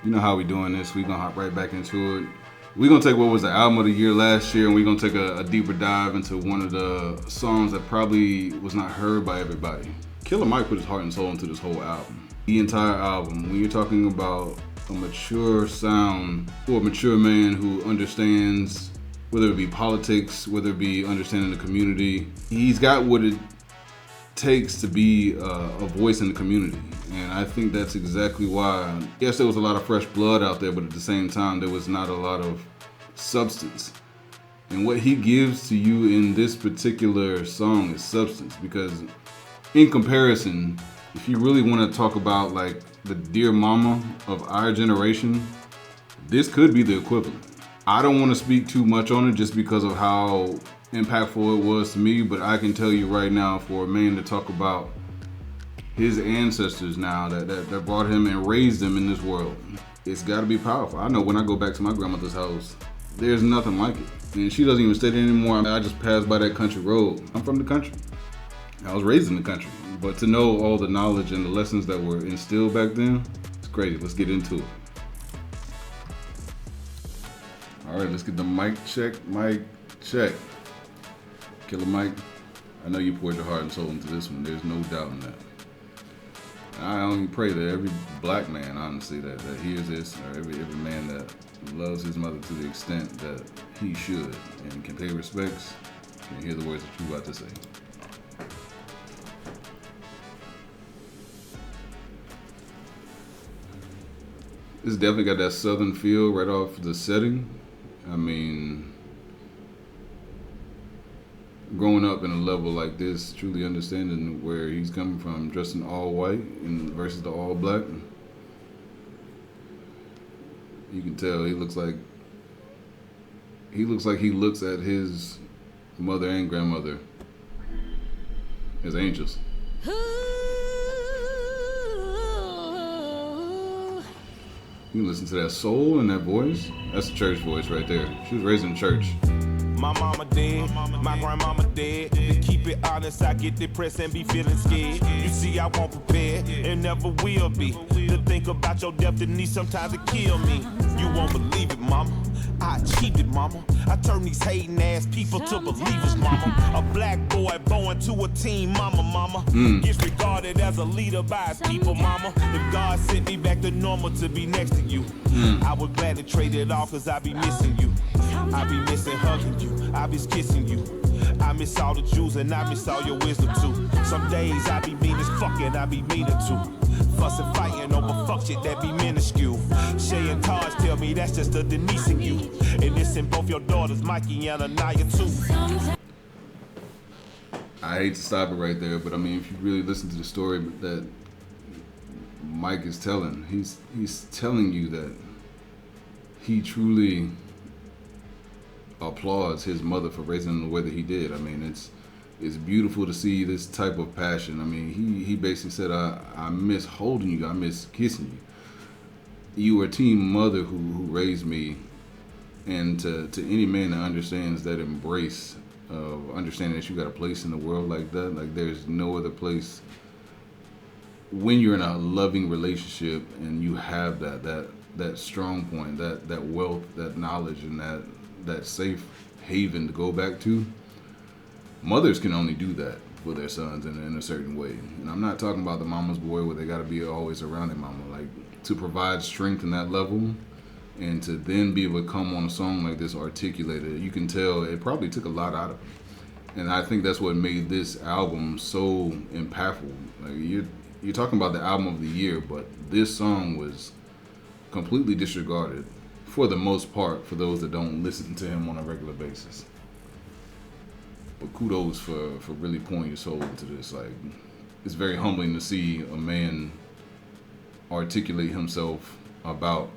You know how we doing this. We gonna hop right back into it. We're gonna take what was the album of the year last year, and we're gonna take a deeper dive into one of the songs that probably was not heard by everybody. Killer Mike put his heart and soul into this whole album. The entire album. When you're talking about a mature sound or a mature man who understands, whether it be politics, whether it be understanding the community, he's got what it takes to be a voice in the community. And I think that's exactly why, yes, there was a lot of fresh blood out there, but at the same time, there was not a lot of substance. And what he gives to you in this particular song is substance, because in comparison, if you really want to talk about like the Dear Mama of our generation, this could be the equivalent. I don't want to speak too much on it just because of how impactful it was to me, but I can tell you right now, for a man to talk about his ancestors now that brought him and raised him in this world, it's got to be powerful. I know when I go back to my grandmother's house, there's nothing like it. And she doesn't even stay there anymore. I just passed by that country road. I'm from the country. I was raised in the country. But to know all the knowledge and the lessons that were instilled back then, it's crazy. Let's get into it. All right, let's get the mic check. Killer Mike, I know you poured your heart and soul into this one. There's no doubt in that. I only pray that every black man, honestly, that hears this, or every man that loves his mother to the extent that he should and can pay respects, can hear the words that you're about to say. It's definitely got that southern feel right off the setting. I mean, growing up in a level like this, truly understanding where he's coming from, dressed in all white and versus the all black, you can tell he looks like he looks at his mother and grandmother as angels. You can listen to that soul and that voice. That's a church voice right there. She was raised in church. My mama dead, my grandmama dead. To keep it honest, I get depressed and be feeling scared. You see, I won't prepare and never will be. To think about your destiny, sometimes it kill me. You won't believe it, mama. I achieved it, mama. I turn these hating ass people to believers, mama. A black boy born to a team, mama. Gets regarded as a leader by his people, mama. If God sent me back to normal to be next to you, I would gladly trade it off, cause I be missing you. I be missing hugging you, I be kissing you. I miss all the Jews and I miss all your wisdom too. Some days I be mean as fuck and I be meaner too. Fussing, fighting over fuck shit that be minuscule. Shay and Taj tell me that's just a Denise in you. And it's in both your daughters, Mikey and Anaya too. I hate to stop it right there, but I mean, if you really listen to the story that Mike is telling, he's telling you that he truly applauds his mother for raising him the way that he did. I mean, it's beautiful to see this type of passion. I mean, he basically said, I miss holding you, I miss kissing you. You were a team mother who raised me. And to any man that understands that embrace of understanding that you got a place in the world like that, like there's no other place when you're in a loving relationship and you have that strong point, that wealth, that knowledge, and that safe haven to go back to. Mothers can only do that for their sons in a certain way. And I'm not talking about the mama's boy where they got to be always around their mama. Like, to provide strength in that level and to then be able to come on a song like this articulated, you can tell it probably took a lot out of him. And I think that's what made this album so impactful. Like, you're talking about the album of the year, but this song was completely disregarded for the most part for those that don't listen to him on a regular basis. But kudos for really pouring your soul into this. Like, it's very humbling to see a man articulate himself about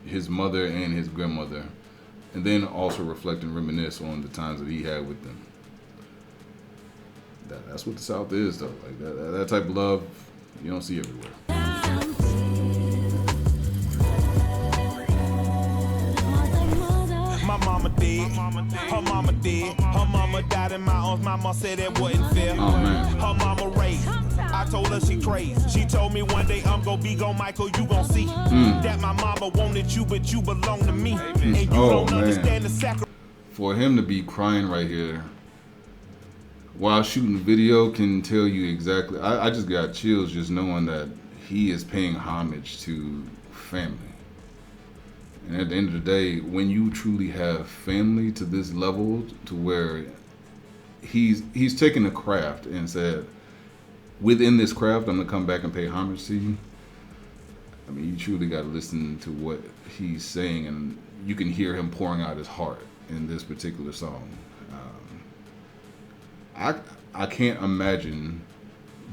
his mother and his grandmother, and then also reflect and reminisce on the times that he had with them. That's what the South is, though. Like that type of love you don't see everywhere. My mama dead, her mama dead, her mama died in my arms. My mama said it wasn't fair. Oh man. Her mama raised, I I told her she crazy. She told me one day I'm gonna be gone, Michael, you gon' see that my mama wanted you, but you belong to me. And you don't understand the sacrifice. For him to be crying right here while shooting the video can tell you exactly. I just got chills just knowing that he is paying homage to family. And at the end of the day, when you truly have family to this level, to where he's taken a craft and said, within this craft, I'm gonna come back and pay homage to you. I mean, you truly got to listen to what he's saying, and you can hear him pouring out his heart in this particular song. I can't imagine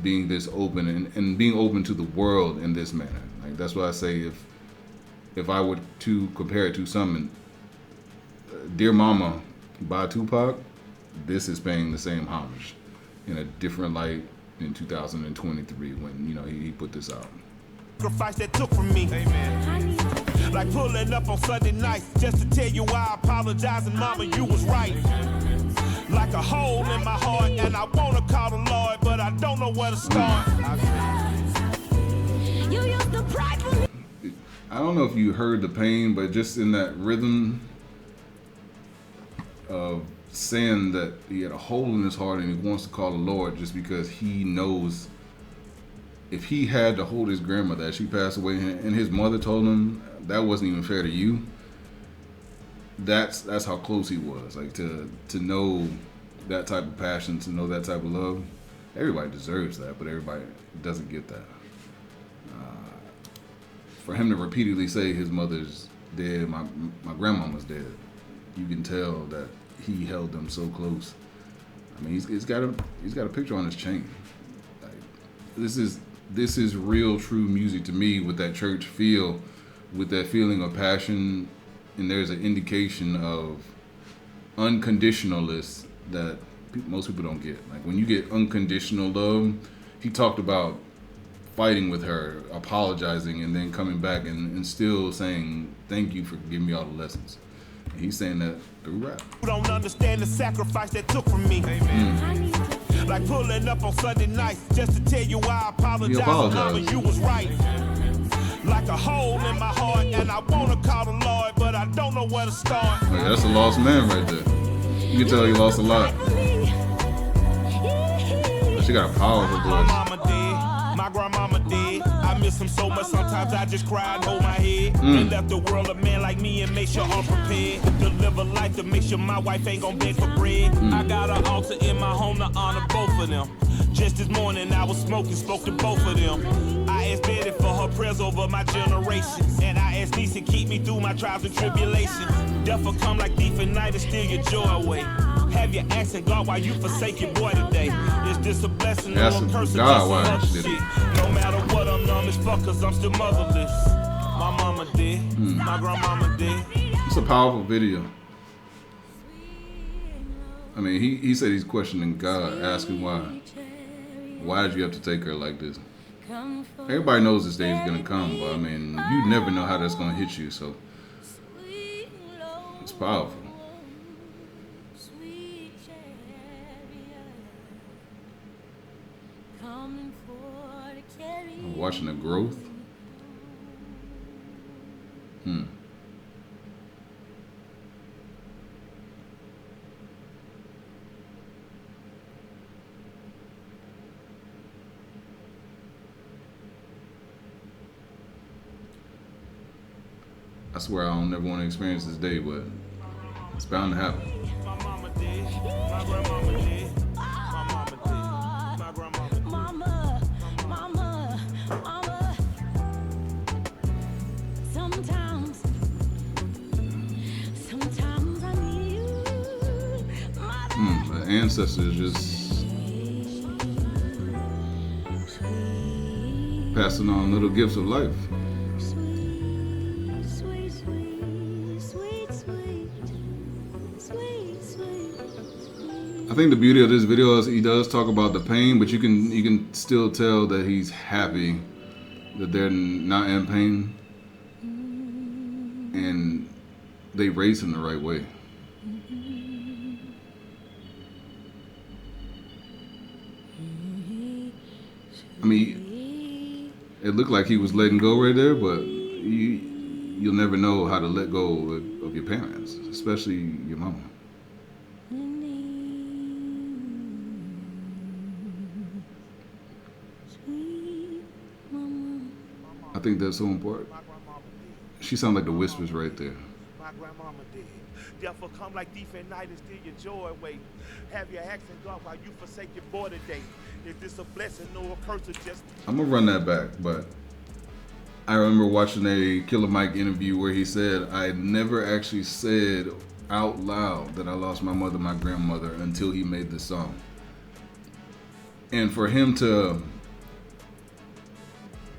being this open and being open to the world in this manner. Like, that's why I say if I were to compare it to something, Dear Mama by Tupac, this is paying the same homage in a different light in 2023 when he put this out. Sacrifice that took from me. Amen. Like pulling up on Sunday nights just to tell you why I apologize, and mama, you was right. Like a hole in my heart, and I wanna call the Lord, but I don't know where to start. You used to cry for me. I don't know if you heard the pain, but just in that rhythm of saying that he had a hole in his heart and he wants to call the Lord just because he knows if he had to hold his grandmother as she passed away and his mother told him that wasn't even fair to you, that's how close he was. Like, to know that type of passion, to know that type of love, everybody deserves that, but everybody doesn't get that. For him to repeatedly say his mother's dead, my grandmama's dead, you can tell that he held them so close. I mean, he's got a picture on his chain. Like, this is real, true music to me, with that church feel, with that feeling of passion, and there's an indication of unconditionalness that most people don't get. Like, when you get unconditional love, he talked about fighting with her, apologizing, and then coming back and still saying thank you for giving me all the lessons. And he's saying that through rap. You don't understand the sacrifice that took from me. Like pulling up on Sunday nights just to tell you why I apologize. Mama, you was right. Like a hole in my heart, and I wanna call the Lord, but I don't know where to start. Hey, that's a lost man right there. You can tell he lost a lot. She got a powerful voice. My mama dead, my grandmama dead. I miss him so much, sometimes I just cry and hold my head. They left the world a man like me and make sure I'm prepared to live a life to make sure my wife ain't gon' beg for bread. I got an altar in my home to honor both of them. Just this morning I was smoking, spoke to both of them. I asked Betty for her prayers over my generation, and I asked Lisa to keep me through my trials and tribulations. Death will come like thief at night and steal your joy away. Have you asking God why you forsake your boy today? Is this a blessing or a curse? God, why I did it. No matter what, I'm numb as fuck, cause I'm still motherless. My mama did, my grandmama did. It's a powerful video. I mean, he said he's questioning God, asking why. Why did you have to take her like this? Everybody knows this day is gonna come, but I mean, you never know how that's gonna hit you, so it's powerful. I'm watching the growth. I swear I don't never want to experience this day, but it's bound to happen. My mama did, my grandmama did, my mama did, my grandmama did. Mama. Sometimes I need you. The ancestors just passing on little gifts of life. I think the beauty of this video is he does talk about the pain, but you can still tell that he's happy that they're not in pain and they raised him the right way. I mean, it looked like he was letting go right there, but you'll never know how to let go of your parents, especially your mama. I think that's so important. She sounds like the whispers right there. My grandmama did. Therefore, come like thief at night and steal your joy away. Have your accent God while you forsake your boy today. Is this a blessing or a curse or just? I'm gonna run that back, but I remember watching a Killer Mike interview where he said, I never actually said out loud that I lost my mother, my grandmother, until he made this song. And for him to,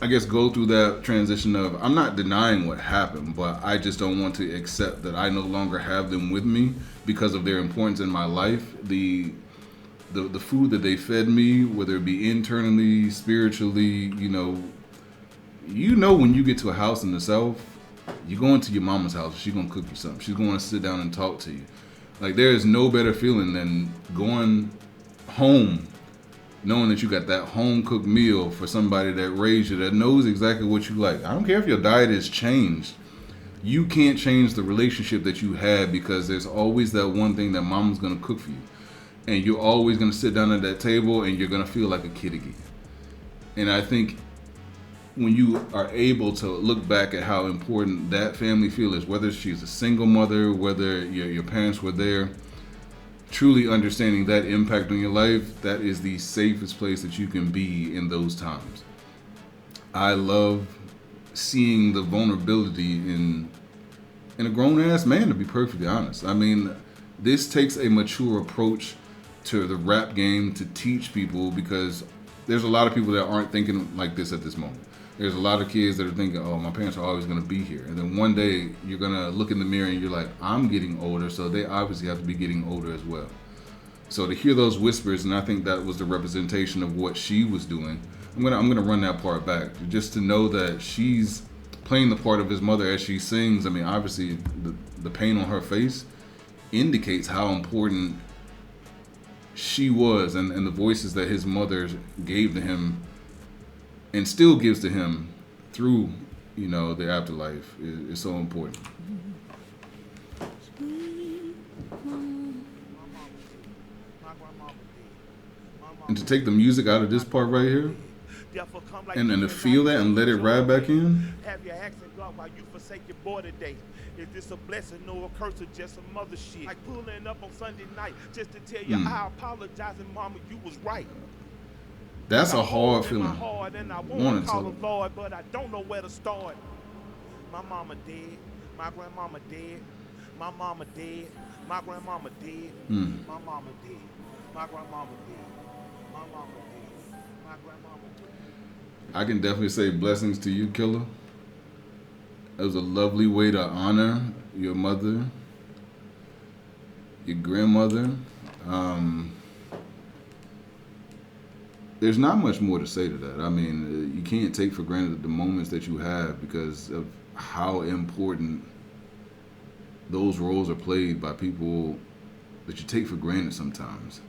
I guess, go through that transition of, I'm not denying what happened, but I just don't want to accept that I no longer have them with me because of their importance in my life. The food that they fed me, whether it be internally, spiritually, you know when you get to a house in the South, you go into your mama's house, she's gonna cook you something. She's gonna sit down and talk to you. Like, there is no better feeling than going home knowing that you got that home cooked meal for somebody that raised you, that knows exactly what you like. I don't care if your diet has changed. You can't change the relationship that you had because there's always that one thing that mama's gonna cook for you. And you're always gonna sit down at that table and you're gonna feel like a kid again. And I think when you are able to look back at how important that family feel is, whether she's a single mother, whether your parents were there, truly understanding that impact on your life, that is the safest place that you can be in those times. I love seeing the vulnerability in a grown-ass man, to be perfectly honest. I mean, this takes a mature approach to the rap game to teach people, because there's a lot of people that aren't thinking like this at this moment. There's a lot of kids that are thinking, oh, my parents are always going to be here. And then one day you're going to look in the mirror and you're like, I'm getting older, so they obviously have to be getting older as well. So to hear those whispers, and I think that was the representation of what she was doing. I'm gonna run that part back, just to know that she's playing the part of his mother as she sings. I mean, obviously the pain on her face indicates how important she was, and the voices that his mother gave to him and still gives to him through, the afterlife is so important. And to take the music out of this part right here, and to feel that and let it ride back in. Have your accent God while you forsake your boy today. Is this a blessing or a curse or just some other shit? Like pulling up on Sunday night just to tell you I apologize and mama, you was right. That's a hard feeling. And I want to call the Lord, but I don't know where to start. My mama dead. My grandmama dead. My mama dead. My grandmama dead. My mama dead. My grandmama dead. My mama dead. My grandmama dead. I can definitely say blessings to you, Killer. It was a lovely way to honor your mother, your grandmother. There's not much more to say to that. I mean, you can't take for granted the moments that you have because of how important those roles are played by people that you take for granted sometimes.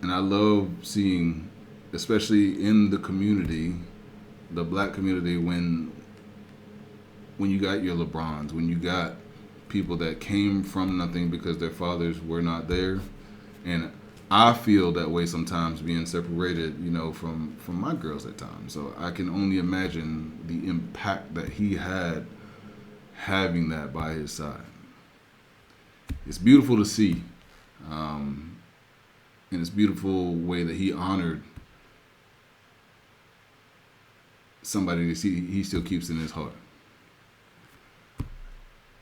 And I love seeing, especially in the community, the black community, when you got your LeBrons, when you got people that came from nothing because their fathers were not there. And I feel that way sometimes, being separated, from my girls at times. So I can only imagine the impact that he had having that by his side. It's beautiful to see. And it's a beautiful way that he honored somebody that he still keeps in his heart.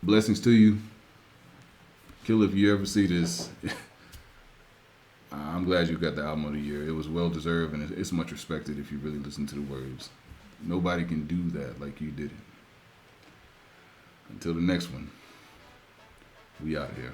Blessings to you. Killer, if you ever see this, I'm glad you got the album of the year. It was well deserved, and it's much respected if you really listen to the words. Nobody can do that like you did it. Until the next one, we out here.